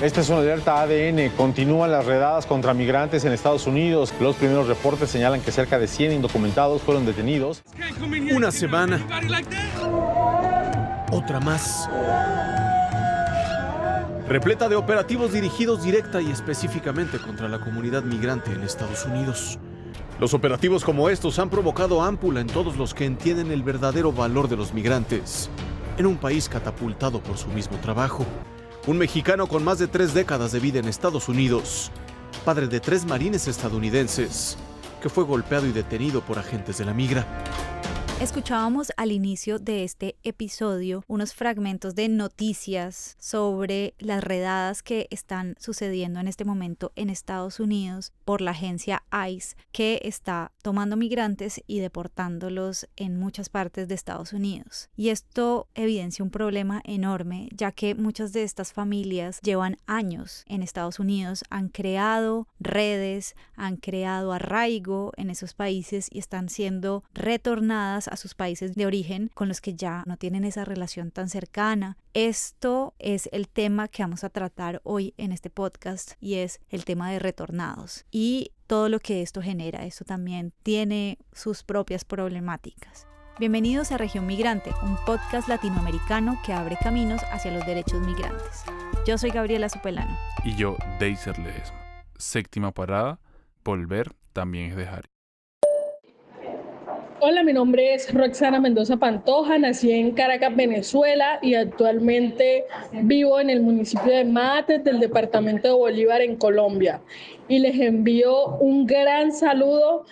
Esta es una alerta ADN. Continúan las redadas contra migrantes en Estados Unidos. Los primeros reportes señalan que cerca de 100 indocumentados fueron detenidos. Una semana. Otra más. Repleta de operativos dirigidos directa y específicamente contra la comunidad migrante en Estados Unidos. Los operativos como estos han provocado ámpula en todos los que entienden el verdadero valor de los migrantes, en un país catapultado por su mismo trabajo. Un mexicano con más de 3 décadas de vida en Estados Unidos, padre de 3 marines estadounidenses, que fue golpeado y detenido por agentes de la migra. Escuchábamos al inicio de este episodio unos fragmentos de noticias sobre las redadas que están sucediendo en este momento en Estados Unidos por la agencia ICE, que está tomando migrantes y deportándolos en muchas partes de Estados Unidos. Y esto evidencia un problema enorme, ya que muchas de estas familias llevan años en Estados Unidos, han creado redes, han creado arraigo en esos países y están siendo retornadas a sus países de origen con los que ya no tienen esa relación tan cercana. Esto es el tema que vamos a tratar hoy en este podcast y es el tema de retornados y todo lo que esto genera. Esto también tiene sus propias problemáticas. Bienvenidos a Región Migrante, un podcast latinoamericano que abre caminos hacia los derechos migrantes. Yo soy Gabriela Supelano. Y yo, Deiser Ledesma. Séptima parada, volver también es dejar. Hola, mi nombre es Roxana Mendoza Pantoja, nací en Caracas, Venezuela y actualmente vivo en el municipio de Mates del departamento de Bolívar en Colombia. Y les envío un gran saludo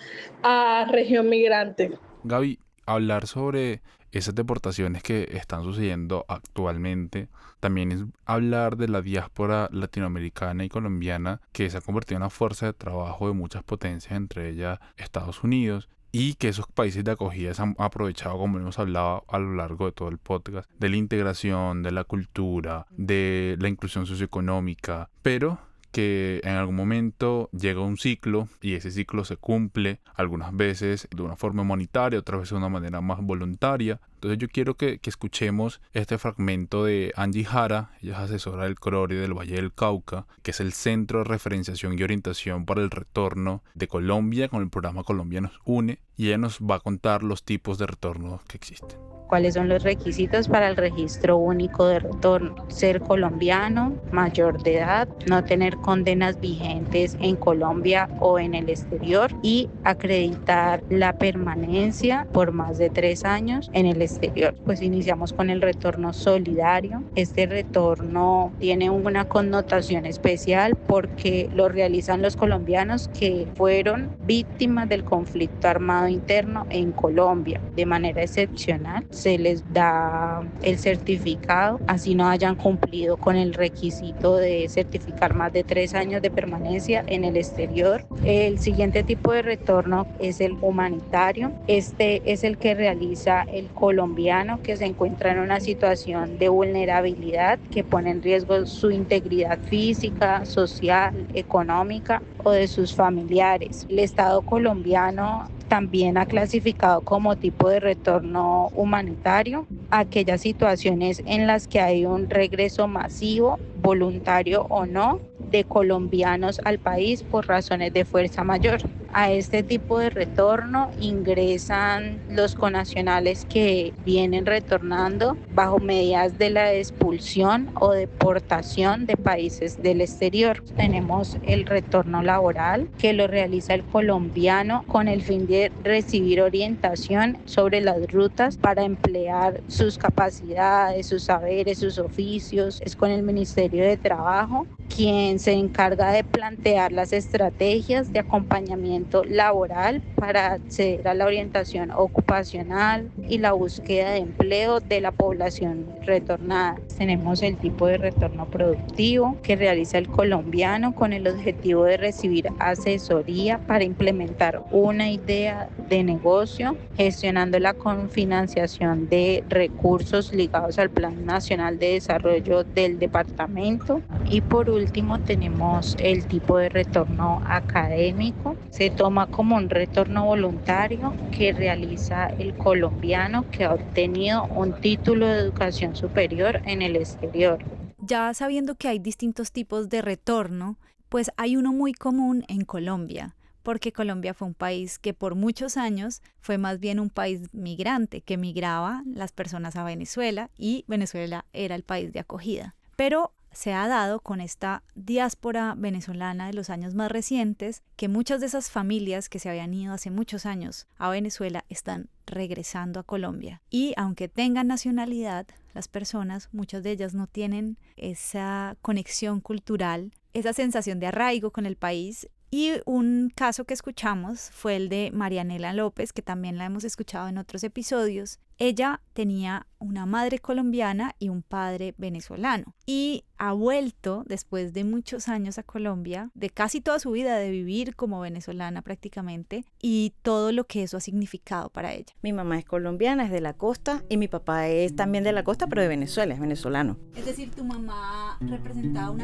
a Región Migrante. Gaby, hablar sobre esas deportaciones que están sucediendo actualmente también es hablar de la diáspora latinoamericana y colombiana que se ha convertido en una fuerza de trabajo de muchas potencias, entre ellas Estados Unidos. Y que esos países de acogida se han aprovechado, como hemos hablado a lo largo de todo el podcast, de la integración, de la cultura, de la inclusión socioeconómica, pero que en algún momento llega un ciclo y ese ciclo se cumple algunas veces de una forma humanitaria, otras veces de una manera más voluntaria. Entonces yo quiero que escuchemos este fragmento de Angie Jara. Ella es asesora del CRORI del Valle del Cauca, que es el Centro de Referenciación y Orientación para el Retorno de Colombia, con el programa Colombia nos une, y ella nos va a contar los tipos de retorno que existen. ¿Cuáles son los requisitos para el registro único de retorno? Ser colombiano, mayor de edad, no tener condenas vigentes en Colombia o en el exterior y acreditar la permanencia por más de 3 años en el exterior. Pues iniciamos con el retorno solidario. Este retorno tiene una connotación especial porque lo realizan los colombianos que fueron víctimas del conflicto armado interno en Colombia. De manera excepcional, se les da el certificado, así no hayan cumplido con el requisito de certificar más de 3 años de permanencia en el exterior. El siguiente tipo de retorno es el humanitario. Este es el que realiza el colombiano que se encuentra en una situación de vulnerabilidad que pone en riesgo su integridad física, social, económica o de sus familiares. El Estado colombiano también ha clasificado como tipo de retorno humanitario aquellas situaciones en las que hay un regreso masivo, voluntario o no, de colombianos al país por razones de fuerza mayor. A este tipo de retorno ingresan los connacionales que vienen retornando bajo medidas de la expulsión o deportación de países del exterior. Tenemos el retorno laboral que lo realiza el colombiano con el fin de recibir orientación sobre las rutas para emplear sus capacidades, sus saberes, sus oficios. Es con el Ministerio de Trabajo quien se encarga de plantear las estrategias de acompañamiento laboral para acceder a la orientación ocupacional y la búsqueda de empleo de la población retornada. Tenemos el tipo de retorno productivo que realiza el colombiano con el objetivo de recibir asesoría para implementar una idea de negocio, gestionándola con financiación de recursos ligados al Plan Nacional de Desarrollo del departamento. Y por último tenemos el tipo de retorno académico. Se toma como un retorno voluntario que realiza el colombiano que ha obtenido un título de educación superior en el exterior. Ya sabiendo que hay distintos tipos de retorno, pues hay uno muy común en Colombia, porque Colombia fue un país que por muchos años fue más bien un país migrante, que migraba las personas a Venezuela y Venezuela era el país de acogida. Pero se ha dado con esta diáspora venezolana de los años más recientes que muchas de esas familias que se habían ido hace muchos años a Venezuela están regresando a Colombia. Y aunque tengan nacionalidad, las personas, muchas de ellas no tienen esa conexión cultural, esa sensación de arraigo con el país. Y un caso que escuchamos fue el de Marianela López, que también la hemos escuchado en otros episodios. Ella tenía una madre colombiana y un padre venezolano y ha vuelto después de muchos años a Colombia, de casi toda su vida de vivir como venezolana prácticamente, y todo lo que eso ha significado para ella. Mi mamá es colombiana, es de la costa, y mi papá es también de la costa, pero de Venezuela, es venezolano. Es decir, tu mamá representaba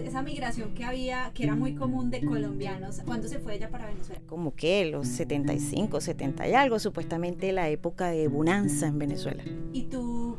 esa migración que había, que era muy común de colombianos. ¿Cuándo se fue ella para Venezuela? Como que los 75, 70 y algo, supuestamente la época de bonanza en Venezuela. ¿Y tú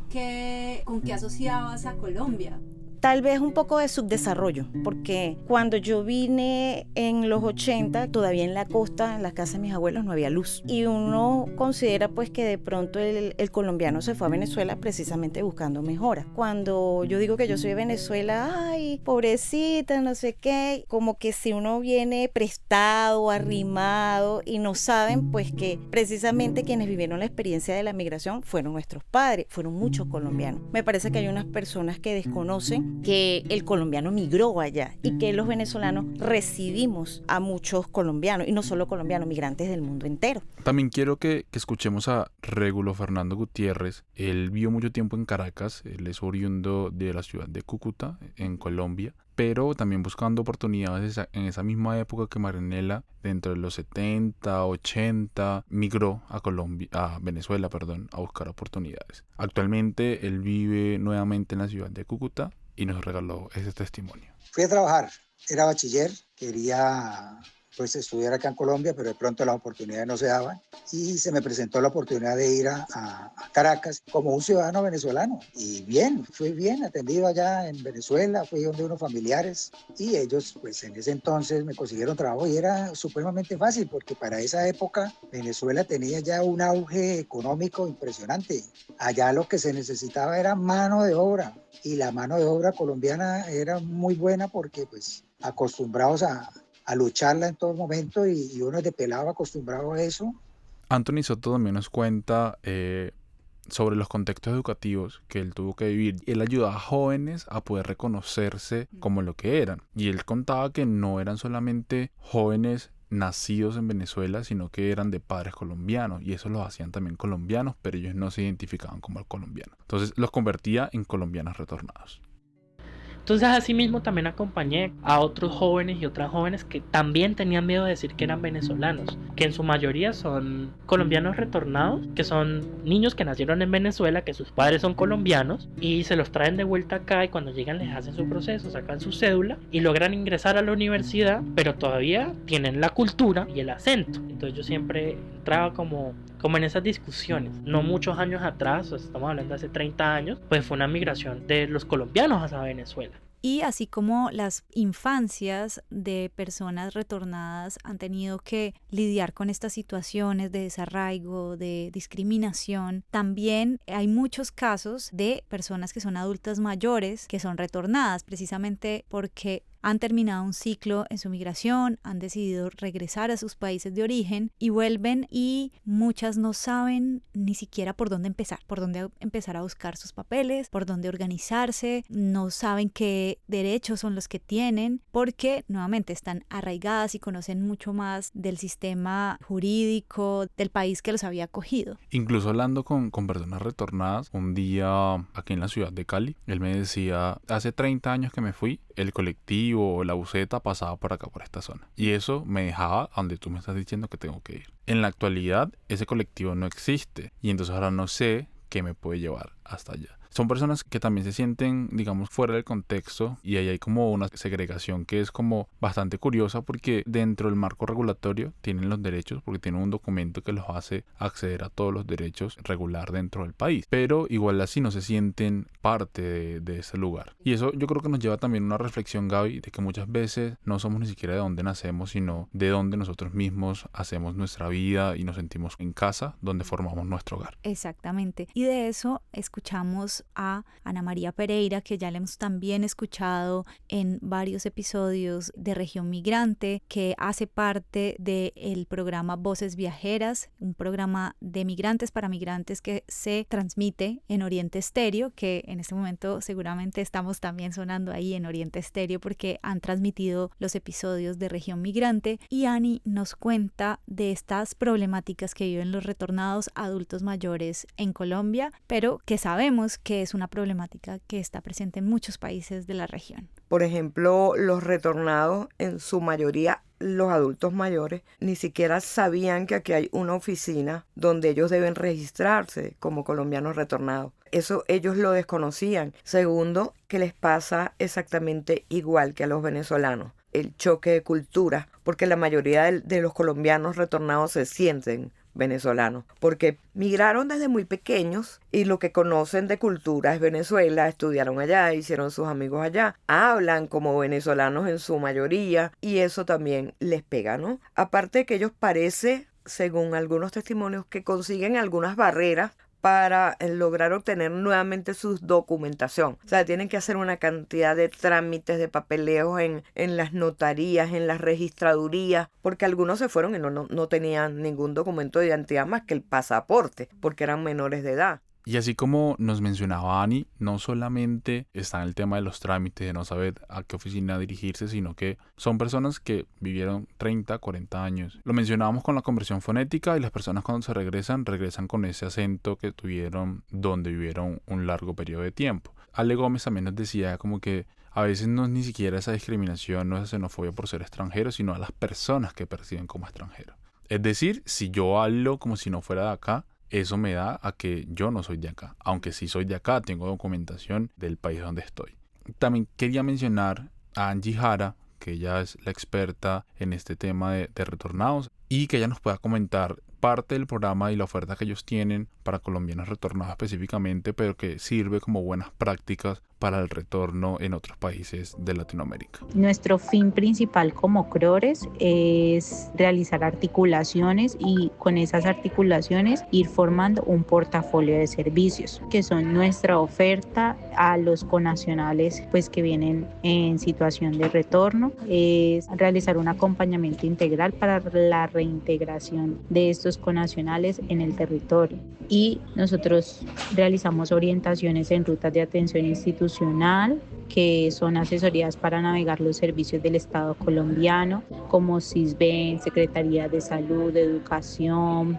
con qué asociabas a Colombia? Tal vez un poco de subdesarrollo, porque cuando yo vine en los 80, todavía en la costa, en las casas de mis abuelos, no había luz. Y uno considera pues que de pronto el colombiano se fue a Venezuela precisamente buscando mejoras. Cuando yo digo que yo soy de Venezuela, ay, pobrecita, no sé qué, como que si uno viene prestado, arrimado, y no saben pues que precisamente quienes vivieron la experiencia de la migración fueron nuestros padres, fueron muchos colombianos. Me parece que hay unas personas que desconocen que el colombiano migró allá y que los venezolanos recibimos a muchos colombianos, y no solo colombianos, migrantes del mundo entero. También quiero que escuchemos a Régulo Fernando Gutiérrez. Él vivió mucho tiempo en Caracas, él es oriundo de la ciudad de Cúcuta, en Colombia, pero también buscando oportunidades en esa misma época que Marianela, dentro de los 70, 80, migró a Venezuela, a buscar oportunidades. Actualmente él vive nuevamente en la ciudad de Cúcuta y nos regaló ese testimonio. Fui a trabajar, era bachiller, quería pues estudiar acá en Colombia, pero de pronto las oportunidades no se daban y se me presentó la oportunidad de ir a Caracas como un ciudadano venezolano. Y bien, fui bien atendido allá en Venezuela, fui donde unos familiares y ellos pues en ese entonces me consiguieron trabajo y era supremamente fácil porque para esa época Venezuela tenía ya un auge económico impresionante. Allá lo que se necesitaba era mano de obra y la mano de obra colombiana era muy buena porque pues acostumbrados a lucharla en todo momento y uno de pelado acostumbrado a eso. Anthony Soto también nos cuenta sobre los contextos educativos que él tuvo que vivir. Él ayudaba a jóvenes a poder reconocerse como lo que eran. Y él contaba que no eran solamente jóvenes nacidos en Venezuela, sino que eran de padres colombianos. Y eso los hacían también colombianos, pero ellos no se identificaban como colombianos. Entonces los convertía en colombianos retornados. Entonces asimismo también acompañé a otros jóvenes y otras jóvenes que también tenían miedo de decir que eran venezolanos, que en su mayoría son colombianos retornados, que son niños que nacieron en Venezuela, que sus padres son colombianos y se los traen de vuelta acá y cuando llegan les hacen su proceso, sacan su cédula y logran ingresar a la universidad, pero todavía tienen la cultura y el acento. Entonces yo siempre entraba como en esas discusiones. No muchos años atrás, estamos hablando de hace 30 años, pues fue una migración de los colombianos hacia Venezuela. Y así como las infancias de personas retornadas han tenido que lidiar con estas situaciones de desarraigo, de discriminación, también hay muchos casos de personas que son adultas mayores que son retornadas precisamente porque han terminado un ciclo en su migración, han decidido regresar a sus países de origen y vuelven y muchas no saben ni siquiera por dónde empezar a buscar sus papeles, por dónde organizarse, no saben qué derechos son los que tienen porque nuevamente están arraigadas y conocen mucho más del sistema jurídico del país que los había acogido. Incluso hablando con personas retornadas, un día aquí en la ciudad de Cali, él me decía, hace 30 años que me fui, el colectivo o la buseta pasaba por acá, por esta zona. Y eso me dejaba a donde tú me estás diciendo que tengo que ir. En la actualidad, ese colectivo no existe. Y entonces ahora no sé qué me puede llevar hasta allá. son personas que también se sienten, digamos, fuera del contexto, y ahí hay como una segregación que es como bastante curiosa, porque dentro del marco regulatorio tienen los derechos, porque tienen un documento que los hace acceder a todos los derechos regular dentro del país, pero igual así no se sienten parte de ese lugar. Y eso yo creo que nos lleva también a una reflexión, Gaby, de que muchas veces no somos ni siquiera de dónde nacemos, sino de dónde nosotros mismos hacemos nuestra vida y nos sentimos en casa, donde formamos nuestro hogar. Exactamente. Y de eso escuchamos a Ana María Pereira, que ya le hemos también escuchado en varios episodios de Región Migrante, que hace parte del programa Voces Viajeras, un programa de migrantes para migrantes que se transmite en Oriente Estéreo, que en este momento seguramente estamos también sonando ahí en Oriente Estéreo porque han transmitido los episodios de Región Migrante. Y Ani nos cuenta de estas problemáticas que viven los retornados adultos mayores en Colombia, pero que sabemos que es una problemática que está presente en muchos países de la región. Por ejemplo, los retornados, en su mayoría los adultos mayores, ni siquiera sabían que aquí hay una oficina donde ellos deben registrarse como colombianos retornados. Eso ellos lo desconocían. Segundo, que les pasa exactamente igual que a los venezolanos, el choque de cultura, porque la mayoría de los colombianos retornados se sienten venezolanos, porque migraron desde muy pequeños y lo que conocen de cultura es Venezuela, estudiaron allá, hicieron sus amigos allá, hablan como venezolanos en su mayoría y eso también les pega, ¿no? Aparte que ellos parece, según algunos testimonios, que consiguen algunas barreras para lograr obtener nuevamente su documentación. O sea, tienen que hacer una cantidad de trámites, de papeleos en las notarías, en las registradurías, porque algunos se fueron y no tenían ningún documento de identidad más que el pasaporte, porque eran menores de edad. Y así como nos mencionaba Ani, no solamente está en el tema de los trámites, de no saber a qué oficina dirigirse, sino que son personas que vivieron 30, 40 años. Lo mencionábamos con la conversión fonética, y las personas cuando se regresan con ese acento que tuvieron donde vivieron un largo periodo de tiempo. Ale Gómez también nos decía como que a veces no es ni siquiera esa discriminación, no es esa xenofobia por ser extranjero, sino a las personas que perciben como extranjeros. Es decir, si yo hablo como si no fuera de acá, eso me da a que yo no soy de acá. Aunque sí soy de acá, tengo documentación del país donde estoy. También quería mencionar a Angie Jara, que ella es la experta en este tema de retornados, y que ella nos pueda comentar parte del programa y la oferta que ellos tienen para colombianos retornados específicamente, pero que sirve como buenas prácticas para el retorno en otros países de Latinoamérica. Nuestro fin principal como CRORES es realizar articulaciones y con esas articulaciones ir formando un portafolio de servicios que son nuestra oferta a los connacionales pues que vienen en situación de retorno. Es realizar un acompañamiento integral para la reintegración de estos connacionales en el territorio. Y nosotros realizamos orientaciones en rutas de atención institucional, que son asesorías para navegar los servicios del Estado colombiano, como SISBEN, Secretaría de Salud, de Educación.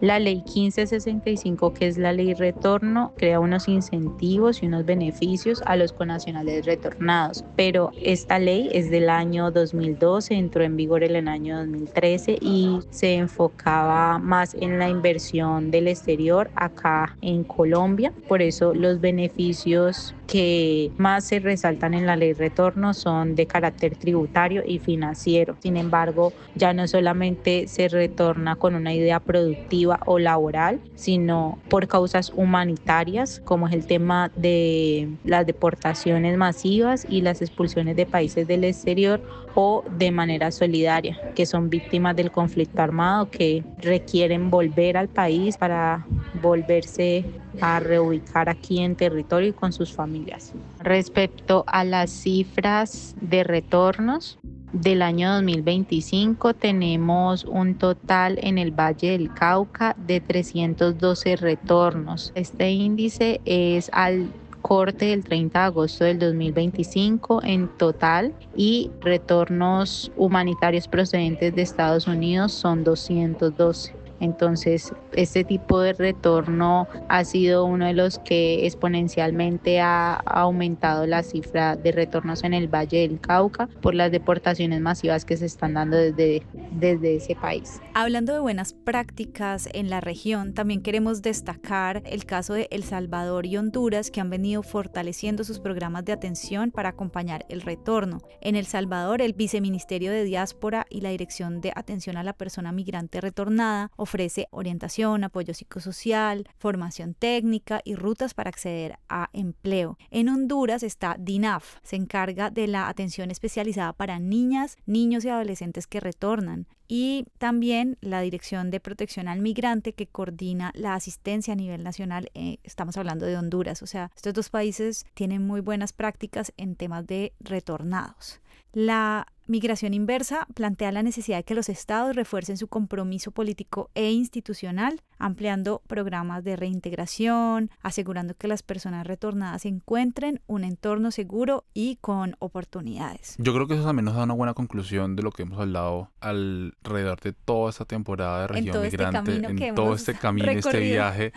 La ley 1565, que es la ley retorno, crea unos incentivos y unos beneficios a los connacionales retornados, pero esta ley es del año 2012, entró en vigor en el año 2013 y se enfocaba más en la inversión del exterior acá en Colombia. Por eso los beneficios que más se resaltan en la ley retorno son de carácter tributario y financiero. Sin embargo, ya no solamente se retorna con una idea productiva o laboral, sino por causas humanitarias, como es el tema de las deportaciones masivas y las expulsiones de países del exterior, o de manera solidaria, que son víctimas del conflicto armado que requieren volver al país para volverse a reubicar aquí en territorio y con sus familias. Respecto a las cifras de retornos, del año 2025 tenemos un total en el Valle del Cauca de 312 retornos. Este índice es al corte del 30 de agosto del 2025 en total, y retornos humanitarios procedentes de Estados Unidos son 212. Entonces, este tipo de retorno ha sido uno de los que exponencialmente ha aumentado la cifra de retornos en el Valle del Cauca por las deportaciones masivas que se están dando desde ese país. Hablando de buenas prácticas en la región, también queremos destacar el caso de El Salvador y Honduras, que han venido fortaleciendo sus programas de atención para acompañar el retorno. En El Salvador, el Viceministerio de Diáspora y la Dirección de Atención a la Persona Migrante Retornada ofrece orientación, apoyo psicosocial, formación técnica y rutas para acceder a empleo. En Honduras está DINAF, se encarga de la atención especializada para niñas, niños y adolescentes que retornan. Y también la Dirección de Protección al Migrante, que coordina la asistencia a nivel nacional. Estamos hablando de Honduras, o sea, estos dos países tienen muy buenas prácticas en temas de retornados. La migración inversa plantea la necesidad de que los estados refuercen su compromiso político e institucional, ampliando programas de reintegración, asegurando que las personas retornadas encuentren un entorno seguro y con oportunidades. Yo creo que eso también nos da una buena conclusión de lo que hemos hablado alrededor de toda esta temporada de Región Migrante, en todo este camino, este viaje.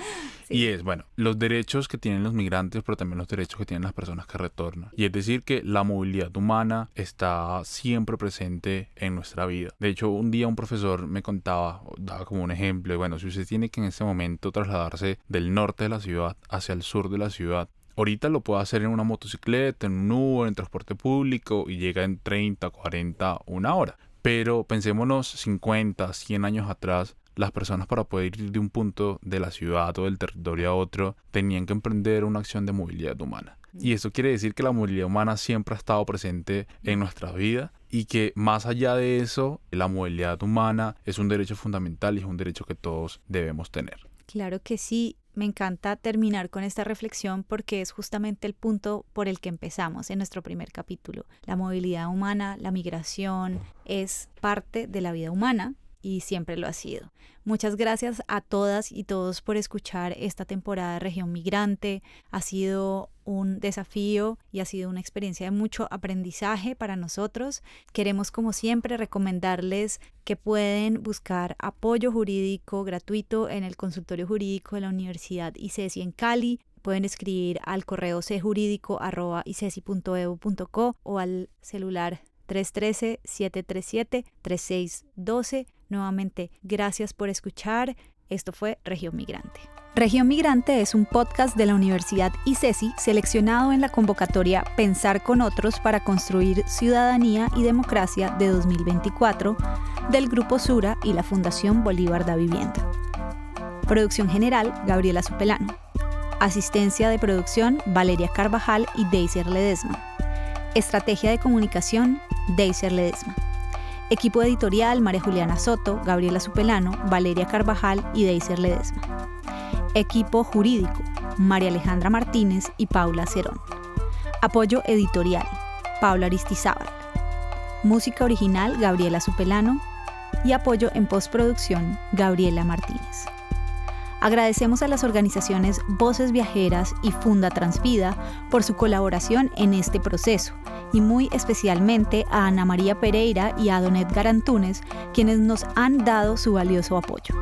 Sí. Y es, bueno, los derechos que tienen los migrantes, pero también los derechos que tienen las personas que retornan. Y es decir, que la movilidad humana está siempre presente en nuestra vida. De hecho, un día un profesor me contaba, daba como un ejemplo, bueno, si usted tiene que en este momento trasladarse del norte de la ciudad hacia el sur de la ciudad, ahorita lo puede hacer en una motocicleta, en un Uber, en transporte público y llega en 30, 40, una hora. Pero pensémonos 50, 100 años atrás, las personas para poder ir de un punto de la ciudad o del territorio a otro tenían que emprender una acción de movilidad humana. Y eso quiere decir que la movilidad humana siempre ha estado presente en nuestra vida y que más allá de eso, la movilidad humana es un derecho fundamental y es un derecho que todos debemos tener. Claro que sí. Me encanta terminar con esta reflexión porque es justamente el punto por el que empezamos en nuestro primer capítulo. La movilidad humana, la migración es parte de la vida humana y siempre lo ha sido. Muchas gracias a todas y todos por escuchar esta temporada de Región Migrante. Ha sido un desafío y ha sido una experiencia de mucho aprendizaje para nosotros. Queremos, como siempre, recomendarles que pueden buscar apoyo jurídico gratuito en el consultorio jurídico de la Universidad ICESI en Cali. Pueden escribir al correo cjurídico@icesi.edu.co o al celular 313-737-3612. Nuevamente, gracias por escuchar. Esto fue Región Migrante. Región Migrante es un podcast de la Universidad ICESI seleccionado en la convocatoria Pensar con Otros para construir ciudadanía y democracia de 2024 del Grupo Sura y la Fundación Bolívar da Vivienda. Producción general, Gabriela Supelano. Asistencia de producción, Valeria Carvajal y Deiser Ledesma. Estrategia de comunicación, Deiser Ledesma. Equipo editorial, María Juliana Soto, Gabriela Supelano, Valeria Carvajal y Deiser Ledesma. Equipo jurídico, María Alejandra Martínez y Paula Cerón. Apoyo editorial, Paula Aristizábal. Música original, Gabriela Supelano. Y apoyo en postproducción, Gabriela Martínez. Agradecemos a las organizaciones Voces Viajeras y Funda Transvida por su colaboración en este proceso y muy especialmente a Ana María Pereira y a Donet Garantúnez, quienes nos han dado su valioso apoyo.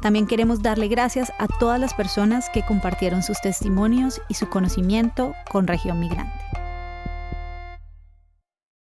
También queremos darle gracias a todas las personas que compartieron sus testimonios y su conocimiento con Región Migrante.